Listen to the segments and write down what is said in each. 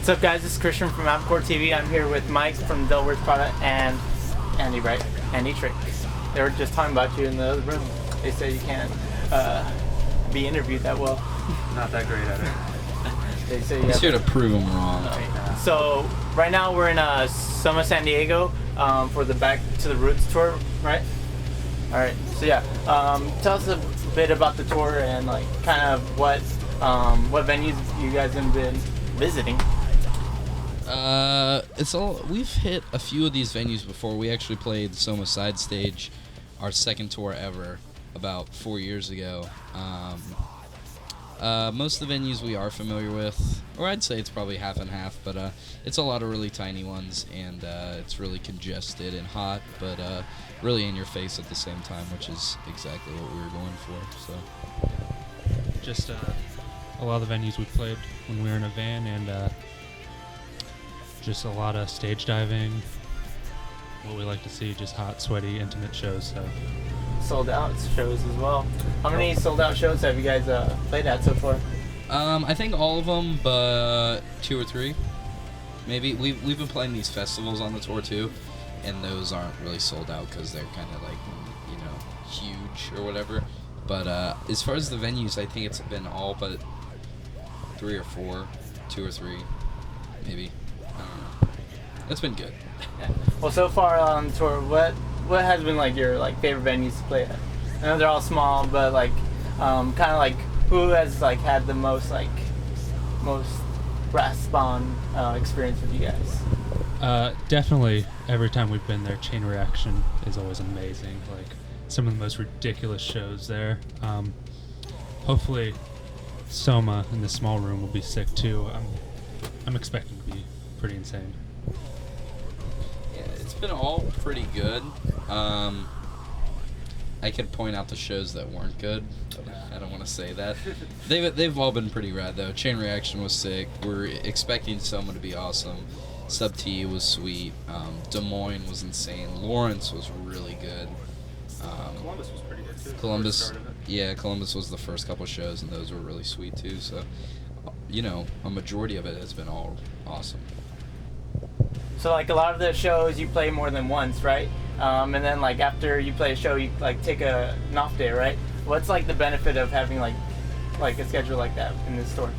What's up, guys? This is Christian from Avcore TV. I'm here with Mike from Delaware Prada and Andy, right? Andy Trick. They were just talking about you in the other room. They said you can't be interviewed that well. Not that great at it. They say He's here to prove them wrong. So right now we're in Soma, San Diego for the Back to the Roots tour, right? All right. So yeah, tell us a bit about the tour and like kind of what venues you guys have been visiting. We've hit a few of these venues before. We actually played Soma Side Stage, our second tour ever, about 4 years ago. Most of the venues we are familiar with, or I'd say it's probably half and half, but it's a lot of really tiny ones, and it's really congested and hot, but really in your face at the same time, which is exactly what we were going for. So, Just a lot of the venues we played when we were in a van, and just a lot of stage diving. What we like to see, just hot, sweaty, intimate shows. So Sold out shows as well. How many sold out shows have you guys played at so far? I think all of them, but 2 or 3, maybe. We've been playing these festivals on the tour too, and those aren't really sold out because they're kind of like, huge or whatever. But as far as the venues, I think it's been all but 3 or 4, 2 or 3, maybe. I don't know. It's been good. Yeah. Well, so far on tour, what has been like your favorite venues to play at? I know they're all small, but kind of like who has had the most grasp on experience with you guys? definitely every time we've been there, Chain Reaction is always amazing. Like some of the most ridiculous shows there. Hopefully Soma in the small room will be sick too. I'm expecting to be pretty insane. Yeah, it's been all pretty good. I could point out the shows that weren't good, but I don't want to say that. They've all been pretty rad though. Chain Reaction was sick. We're expecting Soma to be awesome. Sub T was sweet. Des Moines was insane. Lawrence was really good. Columbus was pretty good too. Columbus was the first couple shows, and those were really sweet too. So, a majority of it has been all awesome. So a lot of the shows you play more than once, right? And then after you play a show, you take an off day, right? What's the benefit of having a schedule like that in this store?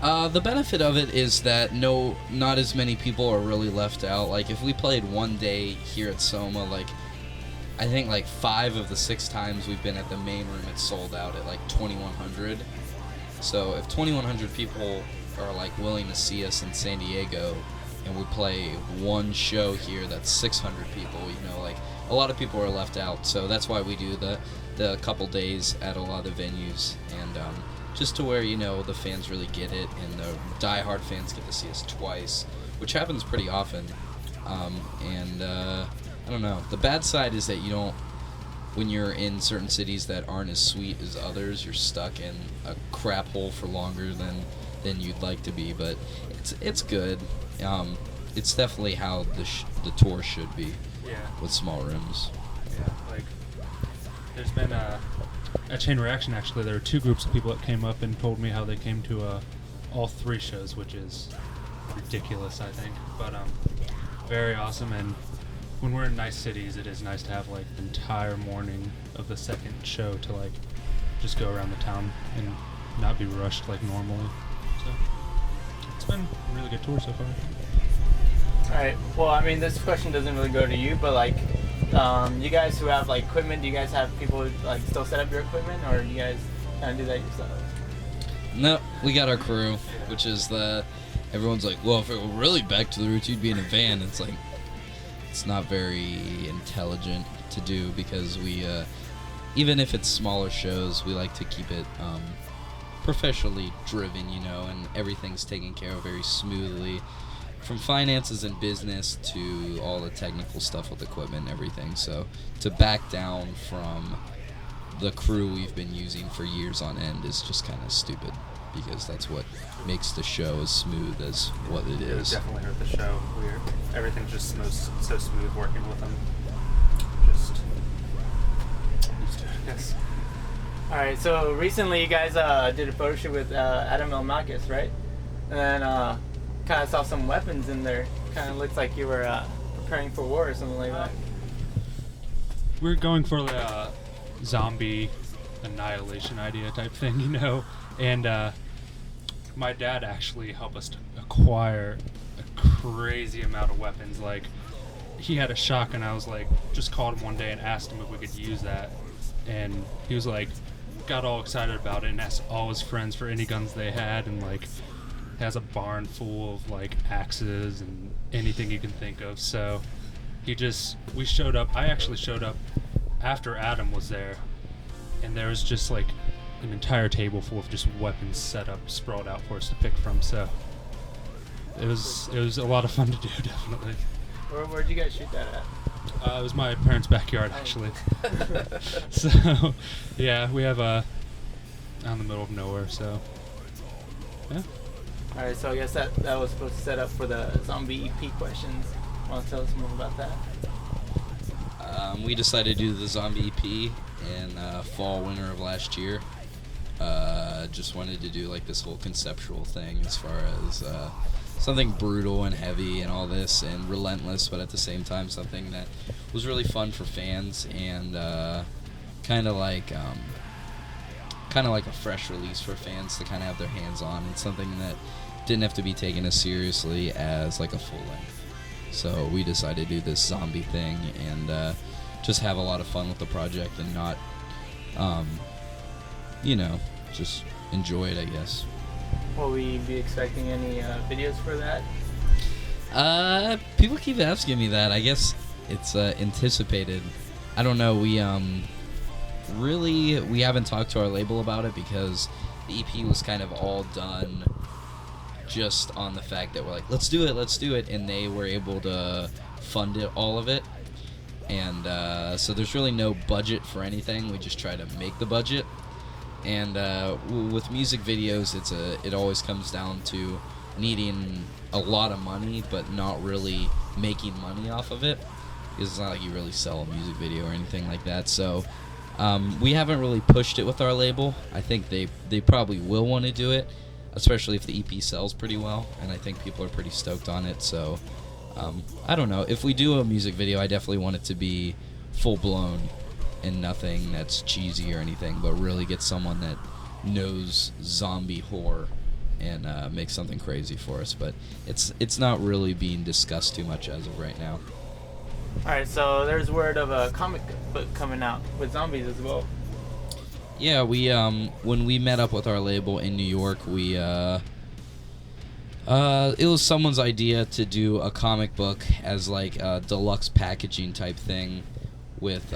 The benefit of it is that not as many people are really left out. If we played one day here at Soma, I think 5 of the 6 times we've been at the main room, it's sold out at 2,100. So if 2,100 people are willing to see us in San Diego, and we play one show here that's 600 people, a lot of people are left out. So that's why we do the couple days at a lot of venues, and just to where the fans really get it, and the diehard fans get to see us twice, which happens pretty often. I don't know. The bad side is that when you're in certain cities that aren't as sweet as others, you're stuck in a crap hole for longer than you'd like to be. But it's good. It's definitely how the tour should be. Yeah. With small rooms. Yeah, there's been at Chain Reaction, actually, there were 2 groups of people that came up and told me how they came to all 3 shows, which is ridiculous, I think. But very awesome. And when we're in nice cities, it is nice to have the entire morning of the second show to just go around the town and not be rushed normally. So it's been a really good tour so far. All right. Well, this question doesn't really go to you, but you guys who have equipment, do you guys have people who still set up your equipment, or do you guys kind of do that yourselves? No, we got our crew, which is everyone's well, if it were really back to the roots, you'd be in a van. It's it's not very intelligent to do, because we, even if it's smaller shows, we like to keep it professionally driven, and everything's taken care of very smoothly, from finances and business to all the technical stuff with equipment and everything. So to back down from the crew we've been using for years on end is just kind of stupid, because that's what makes the show as smooth as what it is. Definitely heard the show. Everything's just so smooth working with them. Just used to it, I guess. All right. So recently, you guys did a photo shoot with Adam Elmakis, right? And then kind of saw some weapons in there. Kind of looks like you were preparing for war or something like that. We're going for the zombie annihilation idea type thing, you know. And my dad actually helped us to acquire a crazy amount of weapons. Like, he had a shotgun. I was like, just called him one day and asked him if we could use that, and he was like, got all excited about it and asked all his friends for any guns they had, and like has a barn full of like axes and anything you can think of. So we showed up. I actually showed up after Adam was there, and there was just like an entire table full of just weapons set up, sprawled out for us to pick from. So it was a lot of fun to do, definitely. Where'd you guys shoot that at? It was my parents' backyard, actually. So, yeah, we have out in the middle of nowhere, so, yeah. Alright, so I guess that was supposed to set up for the zombie EP questions. Want to tell us more about that? We decided to do the zombie EP in fall, winter of last year. Just wanted to do like this whole conceptual thing as far as something brutal and heavy and all this and relentless, but at the same time something that was really fun for fans and kind of like a fresh release for fans to kind of have their hands on, and something that didn't have to be taken as seriously as like a full length. So we decided to do this zombie thing and just have a lot of fun with the project and not just enjoy it, I guess. Will we be expecting any videos for that? People keep asking me that. I guess it's anticipated. I don't know. We haven't talked to our label about it because the EP was kind of all done just on the fact that we're like, let's do it, and they were able to fund it, all of it. And so there's really no budget for anything. We just try to make the budget. And with music videos, it always comes down to needing a lot of money, but not really making money off of it. Because it's not like you really sell a music video or anything like that. So we haven't really pushed it with our label. I think they probably will want to do it, especially if the EP sells pretty well. And I think people are pretty stoked on it. So I don't know. If we do a music video, I definitely want it to be full-blown and nothing that's cheesy or anything, but really get someone that knows zombie horror and make something crazy for us. But it's not really being discussed too much as of right now. Alright, so there's word of a comic book coming out with zombies as well. Yeah, we when we met up with our label in New York, we it was someone's idea to do a comic book as like a deluxe packaging type thing with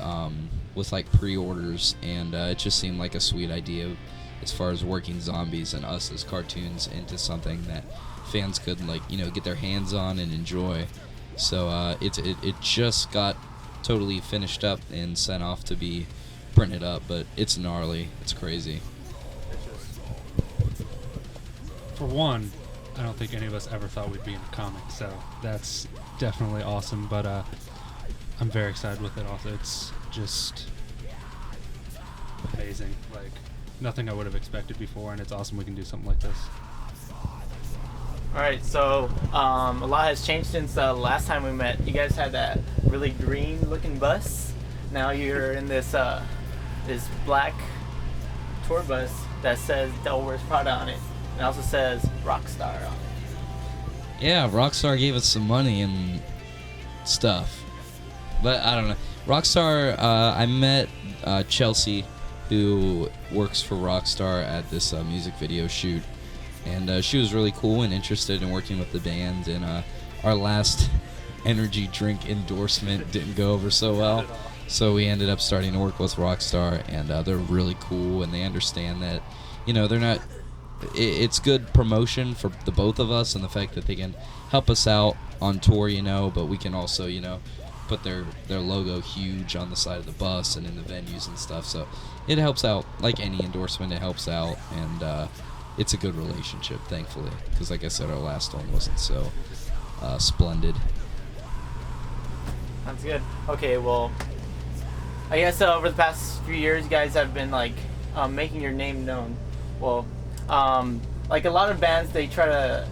like pre-orders, and it just seemed like a sweet idea as far as working zombies and us as cartoons into something that fans could like get their hands on and enjoy. So it just got totally finished up and sent off to be printed up, but it's gnarly, it's crazy. For one, I don't think any of us ever thought we'd be in a comic, so that's definitely awesome. But I'm very excited with it also. It's just amazing. Like, nothing I would have expected before, and it's awesome we can do something like this. Alright, so a lot has changed since the last time we met. You guys had that really green looking bus. Now you're in this this black tour bus that says Devil Wears Prada on it. It also says Rockstar on it. Yeah, Rockstar gave us some money and stuff. But I don't know. Rockstar, I met Chelsea, who works for Rockstar at this music video shoot. And she was really cool and interested in working with the band. And our last energy drink endorsement didn't go over so well. So we ended up starting to work with Rockstar, and they're really cool, and they understand that, they're not... It's good promotion for the both of us, and the fact that they can help us out on tour, but we can also, put their logo huge on the side of the bus and in the venues and stuff. So it helps out. Like any endorsement, it helps out, and it's a good relationship, thankfully, because like I said, our last one wasn't so splendid. That's good. Okay, well, I guess over the past few years, you guys have been like making your name known. Well, like a lot of bands, they try to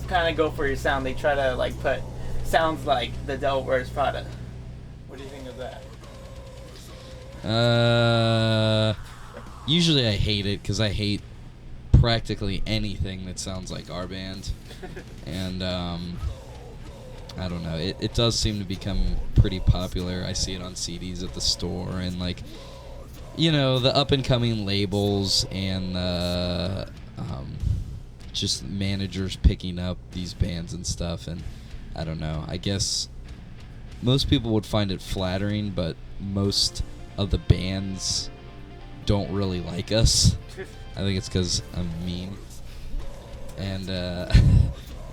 kind of go for your sound. They try to like put sounds like the Devil Wears Prada. What do you think of that? Usually I hate it because I hate practically anything that sounds like our band. And, I don't know. It does seem to become pretty popular. I see it on CDs at the store and, like, you know, the up-and-coming labels and just managers picking up these bands and stuff. And I don't know. I guess most people would find it flattering, but most of the bands don't really like us. I think it's because I'm mean. And, I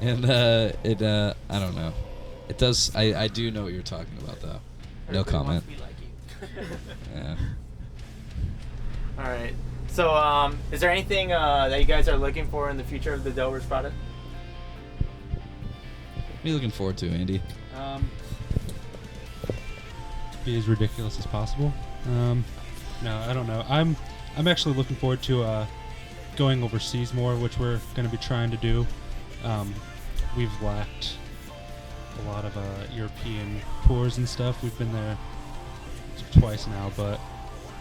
don't know. It does. I do know what you're talking about, though. No Everybody comment. wants to be like you. Yeah. All right. So, is there anything that you guys are looking for in the future of the Devil Wears Prada? What are you looking forward to, Andy? Be as ridiculous as possible. No, I don't know. I'm actually looking forward to going overseas more, which we're going to be trying to do. We've lacked a lot of European tours and stuff. We've been there twice now, but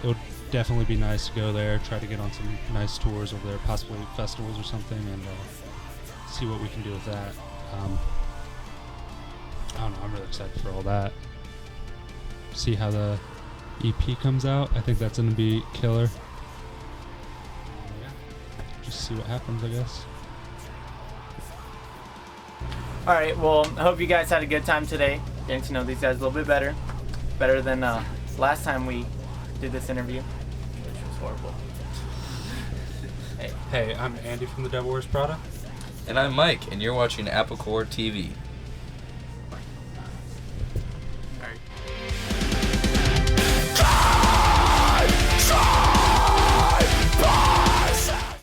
it would definitely be nice to go there, try to get on some nice tours over there, possibly festivals or something, and see what we can do with that. I don't know. I'm really excited for all that. See how the EP comes out. I think that's going to be killer. Yeah. Just see what happens, I guess. All right. Well, I hope you guys had a good time today, getting to know these guys a little bit better, better than last time we did this interview, which was horrible. Hey, I'm Andy from the Devil Wears Prada. And I'm Mike, and you're watching Apple Core TV.